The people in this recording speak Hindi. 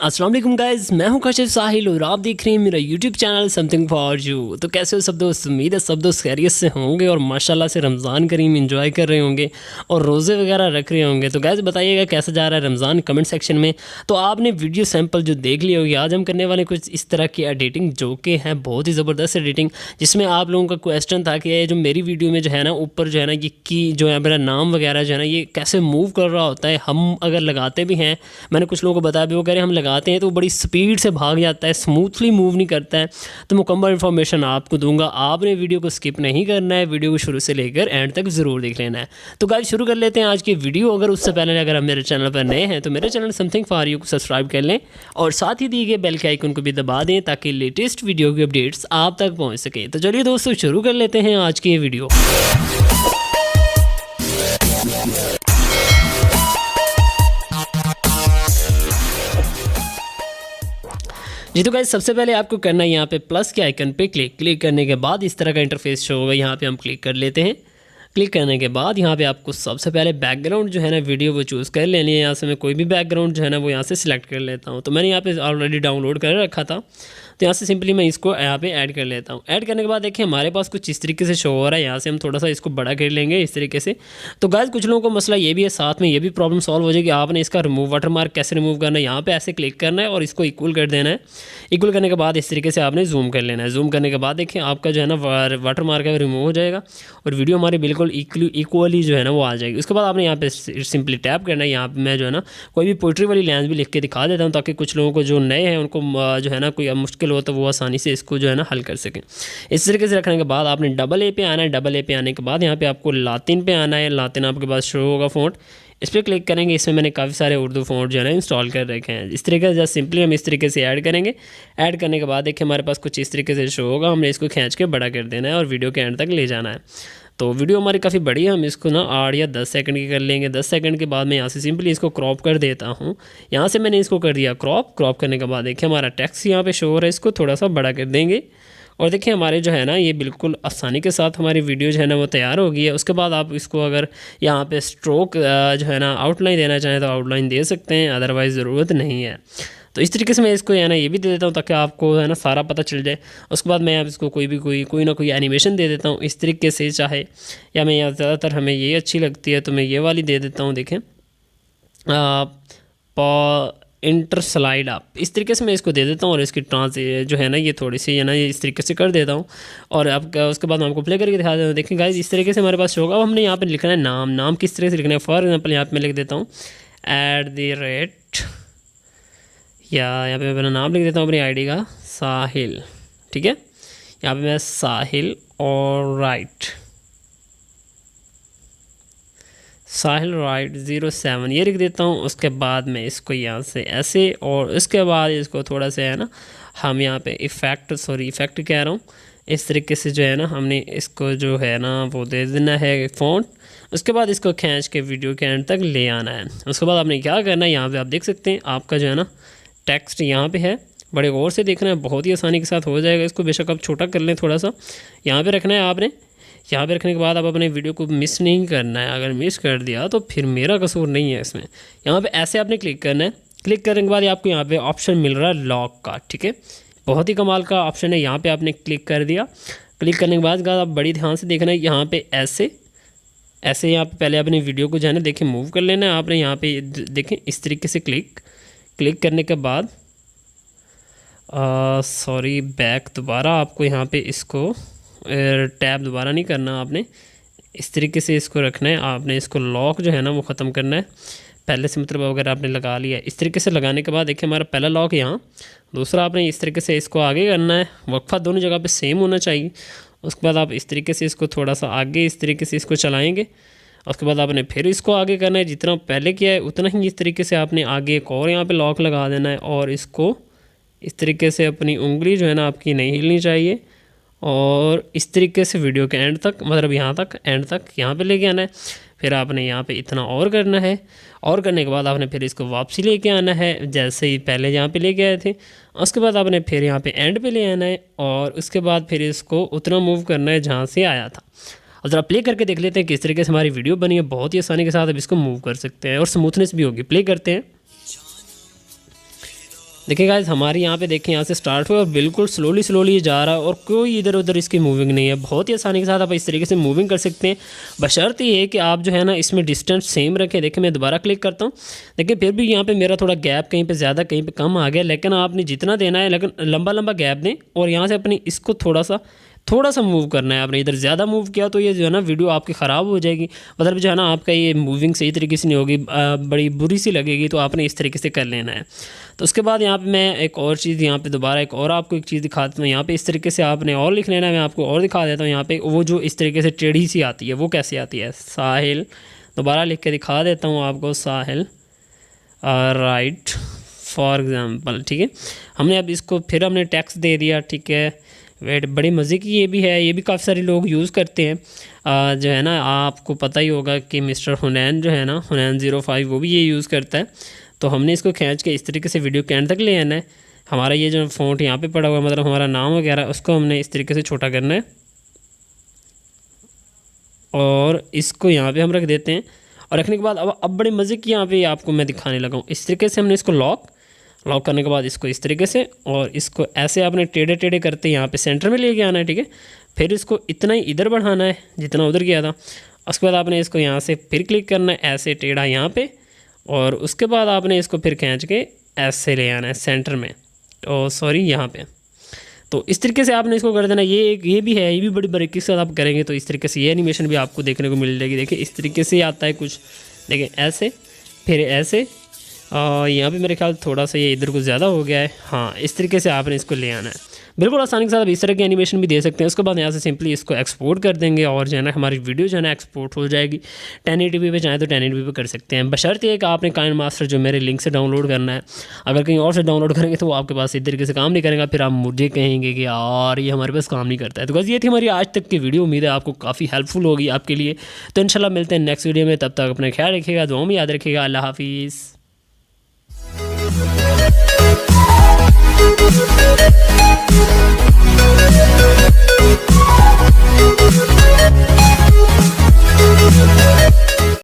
अस्सलाम वालेकुम गाइस, मैं हूं काशिफ साहिल और आप देख रहे हैं मेरा YouTube channel something for you. तो कैसे हो सब दोस्त? उम्मीद है सब दोस्त खैरियत से होंगे और माशाल्लाह से रमज़ान करीम एंजॉय कर रहे होंगे और रोज़े वगैरह रख रहे होंगे। तो गाइस बताइएगा कैसा जा रहा है रमज़ान कमेंट सेक्शन में। तो आपने वीडियो सैंपल जो देख ली होगी, आज हम करने वाले कुछ इस तरह की एडिटिंग जो कि है बहुत ही ज़बरदस्त एडिटिंग, जिसमें आप लोगों का क्वेश्चन था कि ये जो मेरी वीडियो में जो है ना ऊपर जो है ना ये की जो है मेरा नाम वगैरह जो है ना ये कैसे मूव कर रहा होता है। हम अगर लगाते भी हैं, मैंने कुछ लोगों को बताया भी, वो कह रहे हैं हम लगाते हैं तो बड़ी स्पीड से भाग जाता है, स्मूथली मूव नहीं करता है। तो मुकम्मल इन्फॉर्मेशन आपको दूंगा, आपने वीडियो को स्किप नहीं करना है, वीडियो को शुरू से लेकर एंड तक ज़रूर देख लेना है। तो गाइस शुरू कर लेते हैं आज की वीडियो। अगर उससे पहले अगर आप मेरे चैनल पर नए हैं तो मेरे चैनल समथिंग फॉर यू को सब्सक्राइब कर लें और साथ ही दिए गए बेल के आइकन को भी दबा दें ताकि लेटेस्ट वीडियो की अपडेट्स आप तक पहुँच सके। तो चलिए दोस्तों शुरू कर लेते हैं आज की ये वीडियो। जी तो गाइस सबसे पहले आपको करना है यहाँ पे प्लस के आइकन पे क्लिक करने के बाद इस तरह का इंटरफेस शो होगा। यहाँ पे हम क्लिक कर लेते हैं। क्लिक करने के बाद यहाँ पे आपको सबसे पहले बैकग्राउंड जो है ना वीडियो वो चूज़ कर लेनी है। यहाँ से मैं कोई भी बैकग्राउंड जो है ना वो यहाँ से सिलेक्ट कर लेता हूँ। तो मैंने यहाँ पे ऑलरेडी डाउनलोड कर रखा था, तो यहाँ से सिंपली मैं इसको यहाँ पे ऐड कर लेता हूँ। ऐड करने के बाद देखिए हमारे पास कुछ इस तरीके से शो हो रहा है। यहाँ से हम थोड़ा सा इसको बड़ा कर लेंगे इस तरीके से। तो गाइस कुछ लोगों को मसला ये भी है, साथ में ये भी प्रॉब्लम सॉल्व हो जाएगी। आपने इसका रिमूव वाटरमार्क कैसे रिमूव करना है, यहाँ पे ऐसे क्लिक करना है और इसको इक्वल कर देना है। इक्वल करने के बाद इस तरीके से आपने जूम कर लेना है। जूम करने के बाद देखिए आपका जो है ना वाटरमार्क है वो रिमूव हो जाएगा और वीडियो हमारी बिल्कुल इक्वली जो है ना वो आ जाएगी। उसके बाद आपने यहाँ पे सिंपली टैप करना है। यहाँ पे मैं जो है ना कोई भी पोइट्री वाली लाइन भी लिख के दिखा देता हूँ ताकि कुछ लोगों को जो नए हैं उनको जो है ना कोई मुश्किल हो तो वो आसानी से इसको जो है ना हल कर सकें। इस तरीके से रखने के बाद आपने डबल ए पे आना है। डबल ए पे आने के बाद यहाँ पे आपको लातिन पे आना है। लातिन आपके पास शो होगा फ़ॉन्ट, इस पर क्लिक करेंगे। इसमें मैंने काफ़ी सारे उर्दू फ़ॉन्ट जो है ना इंस्टॉल कर रखे हैं। इस तरीके से जस्ट सिंपली हम इस तरीके से ऐड करेंगे। ऐड करने के बाद देखिए हमारे पास कुछ इस तरीके से शो होगा। हमने इसको खींच के बड़ा कर देना है और वीडियो के एंड तक ले जाना है। तो वीडियो हमारी काफ़ी बड़ी है, हम इसको ना 8 या 10 सेकंड की कर लेंगे। 10 सेकंड के बाद मैं यहाँ से सिंपली इसको क्रॉप कर देता हूँ। यहाँ से मैंने इसको कर दिया क्रॉप करने के बाद देखिए हमारा टेक्स्ट यहाँ पे शो हो रहा है। इसको थोड़ा सा बड़ा कर देंगे और देखिए हमारे जो है ना ये बिल्कुल आसानी के साथ हमारी वीडियो जो है ना वो तैयार हो गई है। उसके बाद आप इसको अगर यहाँ पे स्ट्रोक जो है ना आउटलाइन देना चाहें तो आउटलाइन दे सकते हैं, अदरवाइज़ ज़रूरत नहीं है। तो इस तरीके से मैं इसको है ना ये भी दे देता हूँ ताकि आपको है ना सारा पता चल जाए। उसके बाद मैं आप इसको कोई ना कोई एनिमेशन दे देता हूँ इस तरीके से चाहे, या मैं यहाँ ज़्यादातर हमें ये अच्छी लगती है तो मैं ये वाली दे देता हूँ। देखें इंटर स्लाइड आप, इस तरीके से मैं इसको दे देता हूँ और इसकी ट्रांस जो है ना ये थोड़ी सी है ना ये इस तरीके से कर देता हूँ। और अब उसके बाद मैं आपको प्ले करके दिखा देता हूँ। देखें गाइस इस तरीके से हमारे पास होगा। अब हमने यहाँ पे लिखना है नाम किस तरह से लिखना है। फॉर एग्जांपल यहाँ पे मैं लिख देता हूँ @ या यहाँ पे मैं अपना नाम लिख देता हूँ अपनी आईडी का साहिल, ठीक है। यहाँ पे मैं साहिल और साहिल राइट 07 ये लिख देता हूँ। उसके बाद मैं इसको यहाँ से ऐसे, और उसके बाद इसको थोड़ा सा है ना हम यहाँ पे इफ़ेक्ट कह रहा हूँ, इस तरीके से जो है ना हमने इसको जो है ना वो दे देना है फ़ॉन्ट। उसके बाद इसको खींच के वीडियो के एंड तक ले आना है। उसके बाद आपने क्या करना है, यहाँ पे आप देख सकते हैं आपका जो है ना टेक्स्ट यहाँ पे है। बड़े गौर से देखना है, बहुत ही आसानी के साथ हो जाएगा। इसको बेशक आप छोटा कर लें थोड़ा सा, यहाँ पे रखना है आपने। यहाँ पे रखने के बाद आप अपने वीडियो को मिस नहीं करना है। अगर मिस कर दिया तो फिर मेरा कसूर नहीं है इसमें। यहाँ पे ऐसे आपने क्लिक करना है। क्लिक करने के बाद आपको यहाँ पे ऑप्शन मिल रहा है लॉक का, ठीक है। बहुत ही कमाल का ऑप्शन है। यहाँ पे आपने क्लिक कर दिया। क्लिक करने के बाद आप बड़ी ध्यान से देखना है, यहाँ पे ऐसे यहाँ पे पहले अपनी वीडियो को जो है ना देखें मूव कर लेना है आपने। यहाँ पे देखें इस तरीके से क्लिक करने के बाद बैक दोबारा आपको यहाँ पे इसको टैब दोबारा नहीं करना आपने, इस तरीके से इसको रखना है आपने। इसको लॉक जो है ना वो ख़त्म करना है पहले से, मतलब अगर आपने लगा लिया इस तरीके से लगाने के बाद देखिए हमारा पहला लॉक यहाँ, दूसरा आपने इस तरीके से इसको आगे करना है। वक्फा दोनों जगह पे सेम होना चाहिए। उसके बाद आप इस तरीके से इसको थोड़ा सा आगे इस तरीके से इसको चलाएँगे। उसके बाद आपने फिर इसको आगे करना है, जितना पहले किया है उतना ही इस तरीके से आपने आगे एक और यहाँ पे लॉक लगा देना है। और इसको इस तरीके से अपनी उंगली जो है ना आपकी नहीं हिलनी चाहिए और इस तरीके से वीडियो के एंड तक, मतलब यहाँ तक एंड तक यहाँ पे लेके आना है। फिर आपने यहाँ पे इतना और करना है, और करने के बाद आपने फिर इसको वापसी लेके आना है जैसे ही पहले यहाँ पे लेके आए थे। उसके बाद आपने फिर यहाँ पे एंड पे ले आना है और उसके बाद फिर इसको उतना मूव करना है जहाँ से आया था। और ज़रा प्ले करके देख लेते हैं किस तरीके से हमारी वीडियो बनी है। बहुत ही आसानी के साथ अब इसको मूव कर सकते हैं और स्मूथनेस भी होगी। प्ले करते हैं। देखिए गाइस हमारे यहाँ पे देखें यहाँ से स्टार्ट हुआ और बिल्कुल स्लोली ये जा रहा है और कोई इधर उधर इसकी मूविंग नहीं है। बहुत ही आसानी के साथ आप इस तरीके से मूविंग कर सकते हैं, बशर्ते ये है कि आप जो है ना इसमें डिस्टेंस सेम रखें। देखिए मैं दोबारा क्लिक करता हूँ, देखिए फिर भी यहाँ पे मेरा थोड़ा गैप कहीं पे ज़्यादा कहीं पे कम आ गया, लेकिन आपने जितना देना है लेकिन लंबा गैप दें और यहाँ से अपनी इसको थोड़ा सा मूव करना है। आपने इधर ज़्यादा मूव किया तो ये जो है ना वीडियो आपकी ख़राब हो जाएगी, मतलब जो है ना आपका ये मूविंग सही तरीके से नहीं होगी, बड़ी बुरी सी लगेगी। तो आपने इस तरीके से कर लेना है। तो उसके बाद यहाँ पे मैं एक और चीज़ यहाँ पे दोबारा एक और आपको एक चीज़ दिखाता हूँ। यहाँ पे इस तरीके से आपने और लिख लेना है, मैं आपको और दिखा देता हूँ। यहाँ पे वो जो इस तरीके से टेढ़ी सी आती है वो कैसे आती है, साहिल, दोबारा लिख के दिखा देता हूँ आपको, साहिल राइट फॉर एग्ज़ाम्पल। ठीक है, हमने अब इसको फिर हमने टेक्स्ट दे दिया। ठीक है, वेट, बड़े मज़े की ये भी है, ये भी काफ़ी सारे लोग यूज़ करते हैं। जो है ना आपको पता ही होगा कि मिस्टर हुनैन जो है ना, हुनैन 05 वो भी ये यूज़ करता है। तो हमने इसको खींच के इस तरीके से वीडियो के एंड तक ले आना है। हमारा ये जो फ़ॉन्ट यहाँ पे पड़ा हुआ है, मतलब हमारा नाम वगैरह, उसको हमने इस तरीके से छोटा करना है और इसको यहाँ पे हम रख देते हैं। और रखने के बाद अब बड़े मज़े की यहाँ पे आपको मैं दिखाने लगा हूँ। इस तरीके से हमने इसको लॉक करने के बाद इसको इस तरीके से और इसको ऐसे आपने टेढ़े टेढ़े करते यहाँ पे सेंटर में लेके आना है। ठीक है, फिर इसको इतना ही इधर बढ़ाना है जितना उधर गया था। उसके बाद आपने इसको यहाँ से फिर क्लिक करना है ऐसे टेढ़ा यहाँ पे, और उसके बाद आपने इसको फिर खींच के ऐसे ले आना है सेंटर में, और सॉरी यहाँ पे। तो इस तरीके से आपने इसको कर देना। ये भी है, ये भी बड़ी बारीकी से आप करेंगे तो इस तरीके से ये एनिमेशन भी आपको देखने को मिल जाएगी। देखिए इस तरीके से आता है कुछ, देखिए ऐसे फिर ऐसे, और यहाँ पे मेरे ख्याल थोड़ा सा ये इधर को ज़्यादा हो गया है। हाँ, इस तरीके से आपने इसको ले आना है। बिल्कुल आसानी के साथ आप इस तरह की एनिमेशन भी दे सकते हैं। उसके बाद यहाँ से सिंपली इसको एक्सपोर्ट कर देंगे और जो है ना हमारी वीडियो जो है ना एक्सपोर्ट हो जाएगी। 1080p पे चाहें तो 1080p पे कर सकते हैं, बशर्ते ये कि आपने काइन मास्टर जो मेरे लिंक से डाउनलोड करना है। अगर कहीं और से डाउनलोड करेंगे तो वो आपके पास इस तरीके से काम नहीं करेगा, फिर आप मुझे कहेंगे कि यार ये हमारे पास काम नहीं करता है। तो बस ये थी हमारी आज तक की वीडियो, उम्मीद है आपको काफ़ी हेल्पफुल होगी आपके लिए। तो इंशाल्लाह मिलते हैं नेक्स्ट वीडियो में, तब तक अपना ख्याल रखिएगा, दुआ में याद रखिएगा। अल्लाह हाफिज़।